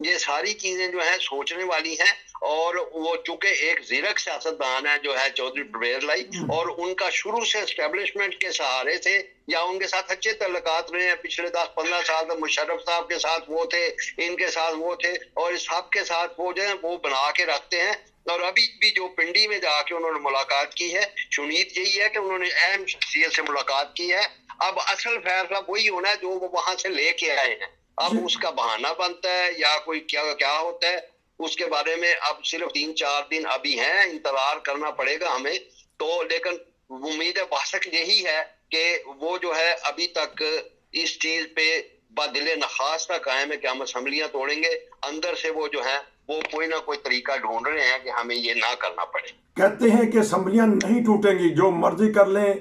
یہ ساری چیزیں جو ہیں سوچنے والی ہیں. اور وہ چونکہ ایک زیرک سیاستدان ہے جو ہے چودھری پرویز لائی, اور ان کا شروع سے اسٹیبلشمنٹ کے سہارے سے یا ان کے ساتھ اچھے تعلقات رہے ہیں پچھلے 10-15 سال تک. مشرف صاحب کے ساتھ وہ تھے, ان کے ساتھ وہ تھے, اور اس سب کے ساتھ وہ جو ہے وہ بنا کے رکھتے ہیں. اور ابھی بھی جو پنڈی میں جا کے انہوں نے ملاقات کی ہے, شنید یہی ہے کہ انہوں نے اہم شخصیت سے ملاقات کی ہے. اب اصل فیصلہ وہی ہونا ہے جو وہ وہاں سے لے کے آئے ہیں. اب اس کا بہانہ بنتا ہے یا کوئی کیا ہوتا ہے اس کے بارے میں اب صرف 3-4 دن ابھی ہیں, انتظار کرنا پڑے گا ہمیں تو. لیکن امید باسک یہی ہے کہ وہ جو ہے ابھی تک اس چیز پہ بدل نخواستہ قائم ہے کہ ہم اسمبلیاں توڑیں گے. اندر سے وہ جو ہے وہ کوئی نہ کوئی طریقہ ڈھونڈ رہے ہیں کہ ہمیں یہ نہ کرنا پڑے. کہتے ہیں کہ اسمبلیاں نہیں ٹوٹیں گی, جو مرضی کر لیں.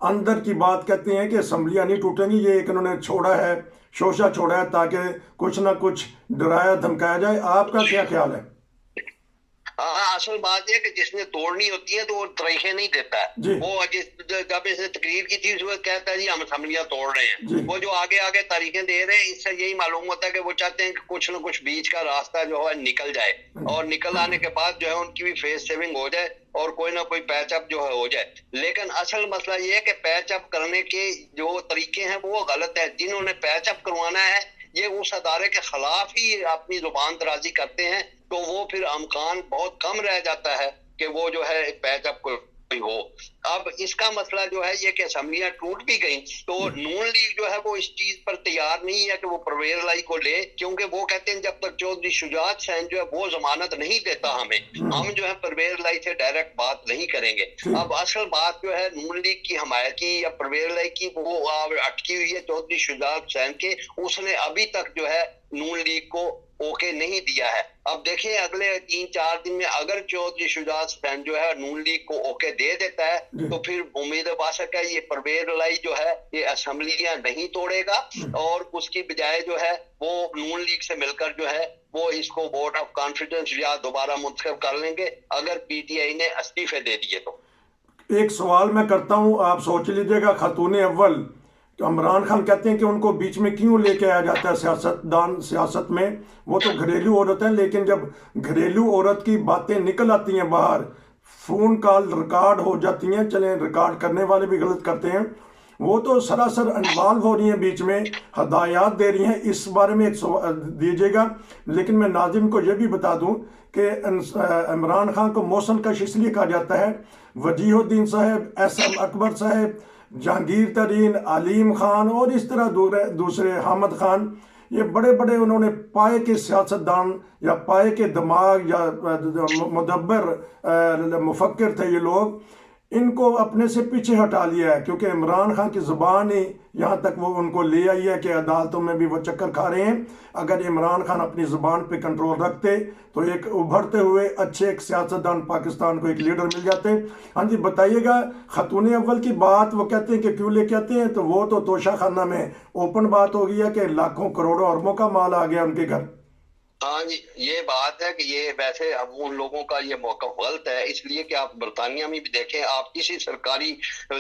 اندر کی بات کہتے ہیں کہ اسمبلیاں نہیں ٹوٹیں گی. یہ ایک انہوں نے چھوڑا ہے, شوشہ چھوڑا ہے تاکہ کچھ نہ کچھ ڈرایا دھمکایا جائے. آپ کا کیا خیال ہے؟ ہاں, اصل بات یہ کہ جس نے توڑنی ہوتی ہے تو وہ طریقے نہیں دیتا ہے. وہ جب اس نے تقریر کی تھی وہ کہتا ہے جی ہم اسمبلیاں توڑ رہے ہیں. وہ جو آگے تاریخیں دے رہے ہیں اس سے یہی معلوم ہوتا ہے کہ وہ چاہتے ہیں کہ کچھ نہ کچھ بیچ کا راستہ جو ہے نکل جائے, اور نکل آنے کے بعد جو ہے ان کی بھی فیس سیونگ ہو جائے اور کوئی نہ کوئی پیچ اپ جو ہے ہو جائے. لیکن اصل مسئلہ یہ ہے کہ پیچ اپ کرنے کے جو طریقے ہیں وہ غلط ہیں. جنہوں نے پیچ اپ کروانا ہے یہ اس ادارے کے خلاف ہی اپنی زبان درازی کرتے ہیں, تو وہ پھر امکان بہت کم رہ جاتا ہے کہ وہ جو ہے پیچ اپ کوئی ہو. اب اس کا مسئلہ جو ہے یہ کہ اسمبلیاں ٹوٹ بھی گئیں تو نون لیگ جو ہے وہ اس چیز پر تیار نہیں ہے کہ وہ پرویز لائی کو لے, کیونکہ وہ کہتے ہیں جب تک چودھری شجاعت حسین جو ہے وہ ضمانت نہیں دیتا ہمیں, ہم جو ہے پرویز لائی سے ڈائریکٹ بات نہیں کریں گے. اب اصل بات جو ہے نون لیگ کی حمایت کی یا پرویز لائی کی وہ اٹکی ہوئی ہے چودھری شجاعت حسین کے. اس نے ابھی تک جو ہے نون لیگ کو اوکے نہیں دیا ہے. اب دیکھیں اگلے 3-4 دن میں اگر چودھری شجاعت حسین جو ہے نون لیگ کو اوکے دے دیتا ہے تو پھر امید باسک ہے یہ پرویز لائی جو ہے یہ اسمبلیاں نہیں توڑے گا, اور اس کی بجائے جو ہے وہ نون لیگ سے مل کر جو ہے وہ اس کو ووٹ آف کانفیڈنس یا دوبارہ منتخب کر لیں گے اگر پی ٹی آئی نے استعفے دے دیے تو. ایک سوال میں کرتا ہوں, آپ سوچ لیجئے گا. خاتون اول عمران خان کہتے ہیں کہ ان کو بیچ میں کیوں لے کے آیا جاتا ہے سیاست میں. وہ تو گھریلو عورت ہیں, لیکن جب گھریلو عورت کی باتیں نکل آتی ہیں باہر, فون کال ریکارڈ ہو جاتی ہیں, چلیں ریکارڈ کرنے والے بھی غلط کرتے ہیں, وہ تو سراسر انوالو ہو رہی ہیں بیچ میں, ہدایات دے رہی ہیں. اس بارے میں ایک سوال دیجیے گا. لیکن میں ناظرین کو یہ بھی بتا دوں کہ عمران خان کو موشن کش اس لیے کہا جاتا ہے. وجیہ الدین صاحب, ایس ایم اکبر صاحب, جہانگیر ترین, علیم خان اور اس طرح دوسرے, حامد خان, یہ بڑے بڑے انہوں نے پائے کے سیاستدان یا پائے کے دماغ یا مدبر مفکر تھے یہ لوگ. ان کو اپنے سے پیچھے ہٹا لیا ہے کیونکہ عمران خان کی زبان ہی یہاں تک وہ ان کو لے آئی ہے کہ عدالتوں میں بھی وہ چکر کھا رہے ہیں. اگر عمران خان اپنی زبان پہ کنٹرول رکھتے تو ایک ابھرتے ہوئے اچھے ایک سیاستدان پاکستان کو ایک لیڈر مل جاتے. ہاں جی بتائیے گا, خاتون اول کی بات وہ کہتے ہیں کہ کیوں لے کے آتے ہیں, تو وہ تو توشہ خانہ میں اوپن بات ہو گئی ہے کہ لاکھوں کروڑوں اربوں کا مال آ گیا ان کے گھر. ہاں جی, یہ بات ہے کہ یہ ویسے اب ان لوگوں کا یہ موقف غلط ہے, اس لیے کہ آپ برطانیہ میں بھی دیکھیں, آپ کسی سرکاری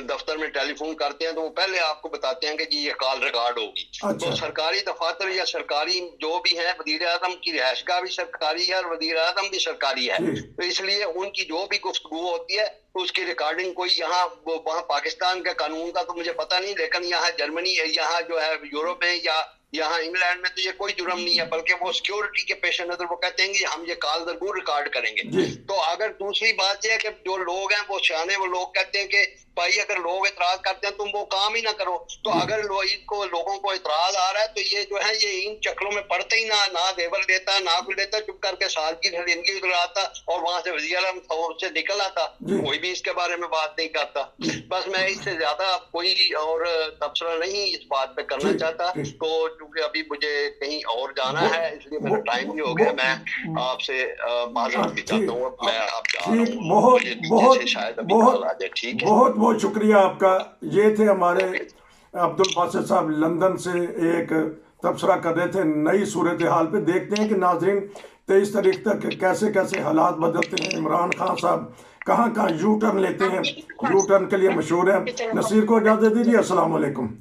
دفتر میں ٹیلی فون کرتے ہیں تو وہ پہلے آپ کو بتاتے ہیں کہ جی یہ کال ریکارڈ ہوگی. تو سرکاری دفاتر یا سرکاری جو بھی ہیں, وزیر اعظم کی رہائش گاہ بھی سرکاری ہے اور وزیر اعظم بھی سرکاری ہے, تو اس لیے ان کی جو بھی گفتگو ہوتی ہے اس کی ریکارڈنگ کوئی یہاں وہاں پاکستان کے قانون کا تو مجھے پتہ نہیں, لیکن یہاں جرمنی, یہاں جو ہے یورپ میں یا یہاں انگلینڈ میں تو یہ کوئی جرم نہیں ہے, بلکہ وہ سیکیورٹی کے پیش نظر وہ کہتے ہیں کہ ہم یہ کال ضرور ریکارڈ کریں گے. تو اگر دوسری بات یہ ہے کہ جو لوگ ہیں وہ سیانے, وہ لوگ کہتے ہیں کہ بھائی اگر لوگ اعتراض کرتے ہیں تم وہ کام ہی نہ کرو. تو اگر لوگوں کو اعتراض آ رہا ہے تو یہ جو ہے یہ ان چکروں میں پڑتے ہی نہ دیور لیتا, نہ کوئی لیتا, چپ کر کے سادگی سے زندگی گزارتا اور وہاں سے وزیر اعظم سے نکل آتا, کوئی بھی اس کے بارے میں بات نہیں کرتا. بس میں اس سے زیادہ کوئی اور تبصرہ نہیں اس بات پہ کرنا چاہتا, تو چونکہ ابھی مجھے کہیں اور جانا ہے اس لیے میرا ٹائم بھی ہو گیا. میں آپ سے معذرت بھی چاہتا ہوں, میں آپ جا رہا ہوں, مجھے نیچے سے شاید ابھی کال آ جائے. ٹھیک ہے, بہت بہت شکریہ آپ کا. یہ تھے ہمارے عبدالباسط صاحب لندن سے, ایک تبصرہ کر رہے تھے نئی صورتحال پہ. دیکھتے ہیں کہ ناظرین 23 تاریخ تک کیسے کیسے حالات بدلتے ہیں. عمران خان صاحب کہاں کہاں یو ٹرن لیتے ہیں, یو ٹرن کے لیے مشہور ہیں. نصیر کو اجازت دیجیے, السلام علیکم.